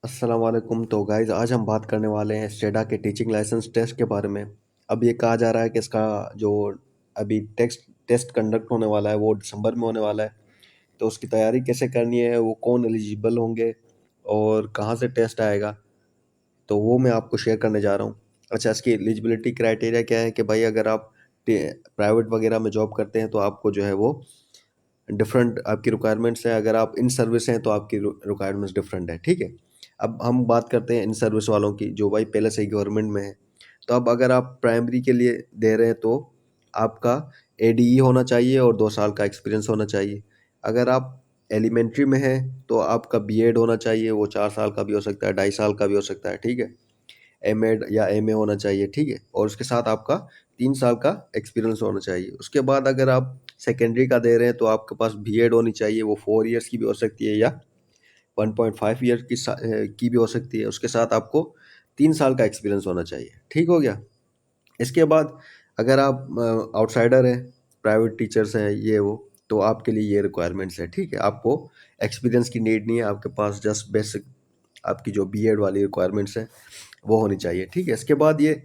अस्सलाम वालेकुम। तो गाइज़ आज हम बात करने वाले हैं स्टेडा के टीचिंग लाइसेंस टेस्ट के बारे में। अब ये कहा जा रहा है कि इसका जो अभी टेक्स्ट टेस्ट कंडक्ट होने वाला है वो दिसंबर में होने वाला है। तो उसकी तैयारी कैसे करनी है, वो कौन एलिजिबल होंगे और कहाँ से टेस्ट आएगा, तो वो मैं आपको शेयर करने जा रहा हूँ। अच्छा, इसकी एलिजिबिलिटी क्राइटेरिया क्या है कि भाई अगर आप प्राइवेट वगैरह में जॉब करते हैं तो आपको जो है वो डिफरेंट आपकी रिक्वायरमेंट्स है। अगर आप इन सर्विस हैं तो आपकी रिक्वायरमेंट्स डिफरेंट है, ठीक है। अब हम बात करते हैं इन सर्विस वालों की जो भाई पहले से ही गवर्नमेंट में है। तो अब अगर आप प्राइमरी के लिए दे रहे हैं तो आपका एडीई होना चाहिए और 2 साल का एक्सपीरियंस होना चाहिए। अगर आप एलिमेंट्री में है तो आपका बीएड होना चाहिए, वो 4 साल का भी हो सकता है, 2.5 साल का भी हो सकता है, ठीक है। एमएड या एमए होना चाहिए, ठीक है, और उसके साथ आपका 3 साल का एक्सपीरियंस होना चाहिए। उसके बाद अगर आप सेकेंडरी का दे रहे हैं तो आपके पास बीएड होनी चाहिए, वो 4 ईयर्स की भी हो सकती है या 1.5 ईयर की भी हो सकती है। उसके साथ आपको 3 साल का एक्सपीरियंस होना चाहिए, ठीक हो गया। इसके बाद अगर आप आउटसाइडर हैं, प्राइवेट टीचर्स हैं, ये वो, तो आपके लिए ये रिक्वायरमेंट्स है, ठीक है। आपको एक्सपीरियंस की नीड नहीं है, आपके पास जस्ट बेसिक आपकी जो बीएड वाली रिक्वायरमेंट्स है वो होनी चाहिए, ठीक है। इसके बाद ये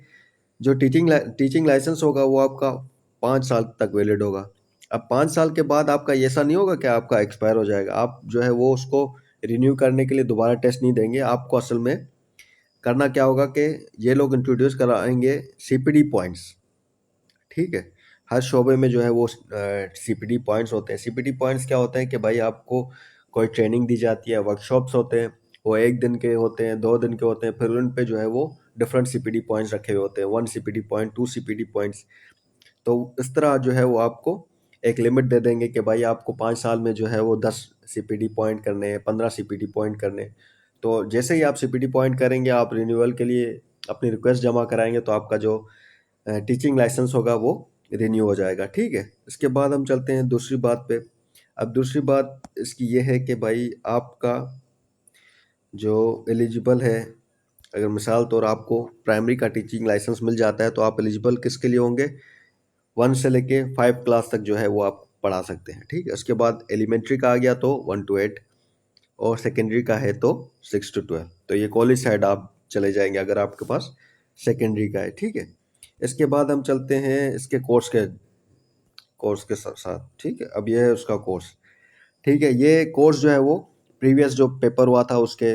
जो टीचिंग लाइसेंस होगा वो आपका 5 साल तक वैलिड होगा। अब 5 साल के बाद आपका ऐसा नहीं होगा कि आपका एक्सपायर हो जाएगा। आप जो है वो उसको रिन्यू करने के लिए दोबारा टेस्ट नहीं देंगे। आपको असल में करना क्या होगा कि ये लोग इंट्रोड्यूस कराएंगे सीपीडी पॉइंट्स, ठीक है। हर शोबे में जो है वो सीपीडी पॉइंट्स होते हैं। सीपीडी पॉइंट्स क्या होते हैं कि भाई आपको कोई ट्रेनिंग दी जाती है, वर्कशॉप्स होते हैं, वो 1 दिन के होते हैं, 2 दिन के होते हैं, फिर उन पे जो है वो डिफरेंट सीपीडी पॉइंट्स रखे हुए होते हैं, 1 सीपीडी पॉइंट, 2 सीपीडी पॉइंट्स। तो इस तरह जो है वो आपको एक लिमिट दे देंगे कि भाई आपको 5 साल में जो है वो 10 सीपीडी पॉइंट करने हैं, 15 सीपीडी पॉइंट करने हैं। तो जैसे ही आप सीपीडी पॉइंट करेंगे, आप रिन्यूअल के लिए अपनी रिक्वेस्ट जमा कराएंगे तो आपका जो टीचिंग लाइसेंस होगा वो रिन्यू हो जाएगा, ठीक है। इसके बाद हम चलते हैं दूसरी बात पे। अब दूसरी बात इसकी ये है कि भाई आपका जो एलिजिबल है, अगर मिसाल तौर आपको प्राइमरी का टीचिंग लाइसेंस मिल जाता है तो आप एलिजिबल किसके लिए होंगे, 1 से लेके 5 क्लास तक जो है वो आप पढ़ा सकते हैं, ठीक है। उसके बाद एलिमेंट्री का आ गया तो 1 to 8, और सेकेंडरी का है तो 6 to 12। तो ये कॉलेज साइड आप चले जाएंगे अगर आपके पास सेकेंडरी का है, ठीक है। इसके बाद हम चलते हैं इसके कोर्स के साथ साथ, ठीक है। अब ये है उसका कोर्स, ठीक है। ये कोर्स जो है वो प्रीवियस जो पेपर हुआ था उसके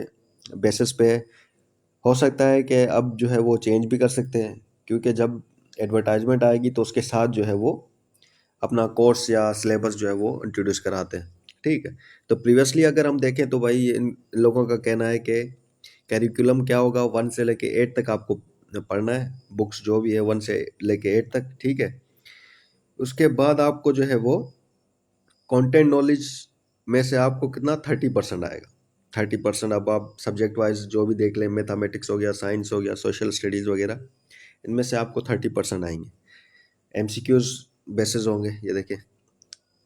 बेसिस पे है। हो सकता है कि अब जो है वो चेंज भी कर सकते हैं, क्योंकि जब एडवर्टाइजमेंट आएगी तो उसके साथ जो है वो अपना कोर्स या सिलेबस जो है वो इंट्रोड्यूस कराते हैं, ठीक है। तो प्रीवियसली अगर हम देखें तो भाई इन लोगों का कहना है कि कैरिकुलम क्या होगा, 1 से लेके 8 तक आपको पढ़ना है, बुक्स जो भी है 1 से लेके 8 तक, ठीक है। उसके बाद आपको जो है वो कंटेंट नॉलेज में से आपको कितना 30% आएगा। 30%, अब आप सब्जेक्ट वाइज जो भी देख लें, मैथमेटिक्स हो गया, साइंस हो गया, सोशल स्टडीज़ वगैरह, इनमें से आपको 30% आएंगे। एमसीक्यूज बेसिस होंगे, ये देखें,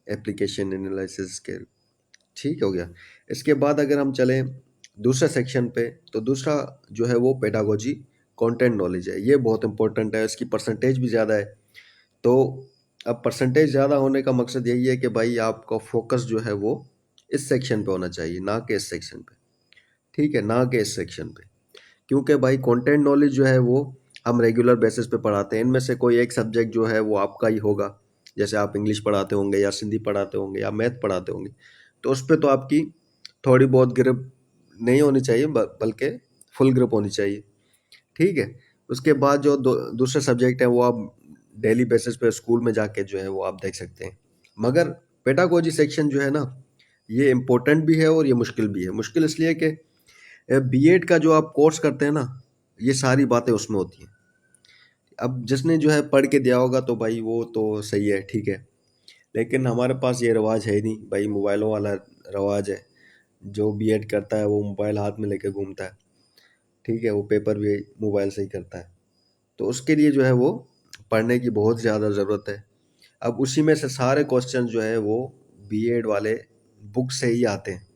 एप्लीकेशन एनालिसिस के, ठीक हो गया। इसके बाद अगर हम चलें दूसरे सेक्शन पे, तो दूसरा जो है वो पेडागोजी कंटेंट नॉलेज है। ये बहुत इंपॉर्टेंट है, इसकी परसेंटेज भी ज़्यादा है। तो अब परसेंटेज ज़्यादा होने का मकसद यही है कि भाई आपका फोकस जो है वो इस सेक्शन पे होना चाहिए, ना कि इस सेक्शन पे, ठीक है, ना कि इस सेक्शन पे। क्योंकि भाई कंटेंट नॉलेज जो है वो हम रेगुलर बेसिस पे पढ़ाते हैं। इनमें से कोई एक सब्जेक्ट जो है वो आपका ही होगा, जैसे आप इंग्लिश पढ़ाते होंगे या सिंधी पढ़ाते होंगे या मैथ पढ़ाते होंगे, तो उस पर तो आपकी थोड़ी बहुत ग्रिप नहीं होनी चाहिए, बल्कि फुल ग्रिप होनी चाहिए, ठीक है। उसके बाद जो दूसरे सब्जेक्ट हैं वो आप डेली बेसिस पे स्कूल में जाके जो है वो आप देख सकते हैं। मगर पेडागोजी सेक्शन जो है ना, ये इम्पोर्टेंट भी है और ये मुश्किल भी है। मुश्किल इसलिए कि बीएड का जो आप कोर्स करते हैं ना, ये सारी बातें उसमें होती हैं। अब जिसने जो है पढ़ के दिया होगा तो भाई वो तो सही है, ठीक है। लेकिन हमारे पास ये रवाज है ही नहीं भाई, मोबाइलों वाला रवाज है। जो बीएड करता है वो मोबाइल हाथ में लेके घूमता है, ठीक है, वो पेपर भी मोबाइल से ही करता है। तो उसके लिए जो है वो पढ़ने की बहुत ज़्यादा ज़रूरत है। अब उसी में से सारे क्वेश्चन जो है वो बीएड वाले बुक से ही आते हैं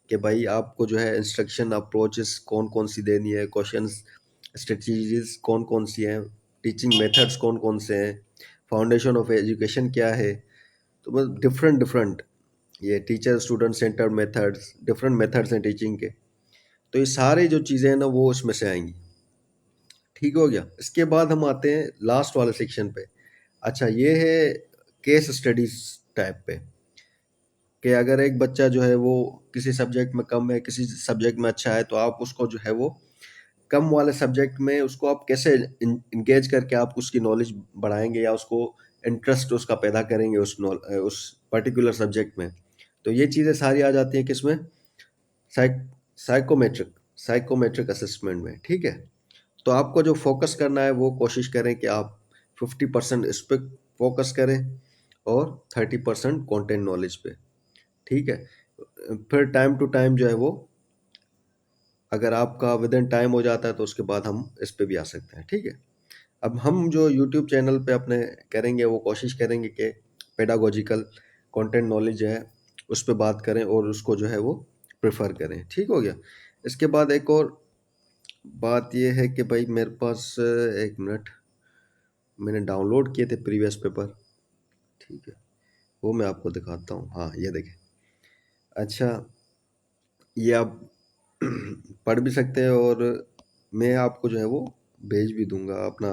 कि भाई आपको जो है इंस्ट्रक्शन अप्रोचेस कौन कौन सी देनी है, क्वेश्चंस स्ट्रेटजीज कौन कौन सी हैं, टीचिंग मेथड्स कौन कौन से हैं, फाउंडेशन ऑफ एजुकेशन क्या है। तो बस डिफरेंट डिफरेंट ये teacher student centre methods, different methods हैं टीचिंग के। तो ये सारे जो चीज़ें हैं ना वो उसमें से आएंगी। ठीक हो गया। इसके बाद हम आते हैं लास्ट वाले सेक्शन पे। अच्छा, ये है केस स्टडीज टाइप पे, कि अगर एक बच्चा जो है वो किसी सब्जेक्ट में कम है, किसी सब्जेक्ट में अच्छा है, तो आप उसको जो है वो कम वाले सब्जेक्ट में उसको आप कैसे इंगेज करके आप उसकी नॉलेज बढ़ाएंगे या उसको इंटरेस्ट उसका पैदा करेंगे उस पर्टिकुलर सब्जेक्ट में। तो ये चीज़ें सारी आ जाती हैं किसमें, साइक साइकोमेट्रिक साइकोमेट्रिक असेसमेंट में। ठीक है। तो आपको जो फोकस करना है वो कोशिश करें कि आप 50% इस पे फोकस करें और 30% कंटेंट नॉलेज पे। ठीक है। फिर टाइम टू टाइम जो है वो, अगर आपका विद इन टाइम हो जाता है तो उसके बाद हम इस पे भी आ सकते हैं। ठीक है। अब हम जो यूट्यूब चैनल पे अपने करेंगे वो कोशिश करेंगे कि पेडागोजिकल कंटेंट नॉलेज है उस पे बात करें और उसको जो है वो प्रेफर करें। ठीक हो गया। इसके बाद एक और बात ये है कि भाई मेरे पास एक मिनट, मैंने डाउनलोड किए थे प्रीवियस पेपर। ठीक है, वो मैं आपको दिखाता हूँ। हाँ, ये देखें। अच्छा, ये आप पढ़ भी सकते हैं और मैं आपको जो है वो भेज भी दूंगा अपना,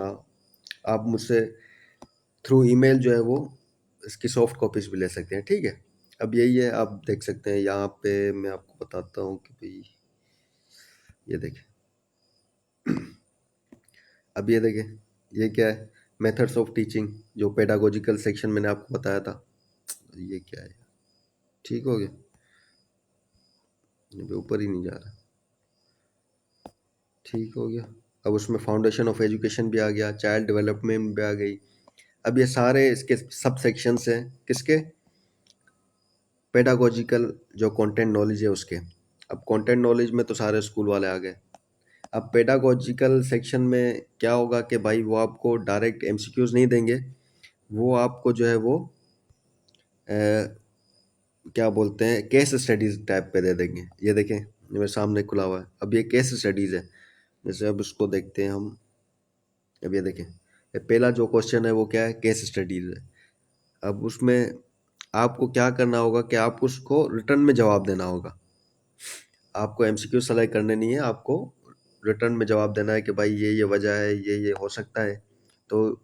आप मुझसे थ्रू ईमेल जो है वो इसकी सॉफ्ट कॉपीज भी ले सकते हैं। ठीक है। अब यही है, आप देख सकते हैं यहाँ पे। मैं आपको बताता हूँ कि भाई ये देखें। अब ये देखें, ये क्या है, मेथड्स ऑफ टीचिंग, जो पेडागोजिकल सेक्शन मैंने आपको बताया था। ये क्या है, ठीक हो गया, ये भी ऊपर ही नहीं जा रहा। ठीक हो गया। अब उसमें फाउंडेशन ऑफ एजुकेशन भी आ गया, चाइल्ड डेवलपमेंट भी आ गई। अब ये सारे इसके सब सेक्शंस हैं किसके, पेडागोजिकल जो कंटेंट नॉलेज है उसके। अब कंटेंट नॉलेज में तो सारे स्कूल वाले आ गए। अब पेडागोजिकल सेक्शन में क्या होगा कि भाई वो आपको डायरेक्ट एमसीक्यूज नहीं देंगे, वो आपको जो है वो क्या बोलते हैं, केस स्टडीज टाइप पे दे देंगे। ये देखें, ये मेरे सामने खुला हुआ है। अब ये केस स्टडीज है। जैसे अब उसको देखते हैं हम। अब ये देखें, ये पहला जो क्वेश्चन है वो क्या है, केस स्टडीज है। अब उसमें आपको क्या करना होगा कि आपको उसको रिटर्न में जवाब देना होगा। आपको एमसीक्यू सेलेक्ट करने नहीं है, आपको रिटर्न में जवाब देना है कि भाई ये वजह है, ये हो सकता है। तो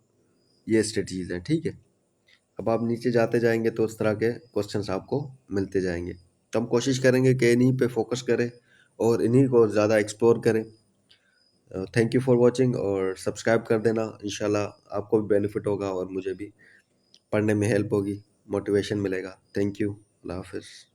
ये स्ट्रेटजीज हैं। ठीक है। अब आप नीचे जाते जाएंगे तो उस तरह के क्वेश्चंस आपको मिलते जाएंगे। तो हम कोशिश करेंगे कि इन्हीं पे फोकस करें और इन्हीं को ज़्यादा एक्सप्लोर करें। थैंक यू फॉर वॉचिंग, और सब्सक्राइब कर देना। इंशाल्लाह आपको भी बेनिफिट होगा और मुझे भी पढ़ने में हेल्प होगी, मोटिवेशन मिलेगा। Thank you. अल्लाह हाफिज़।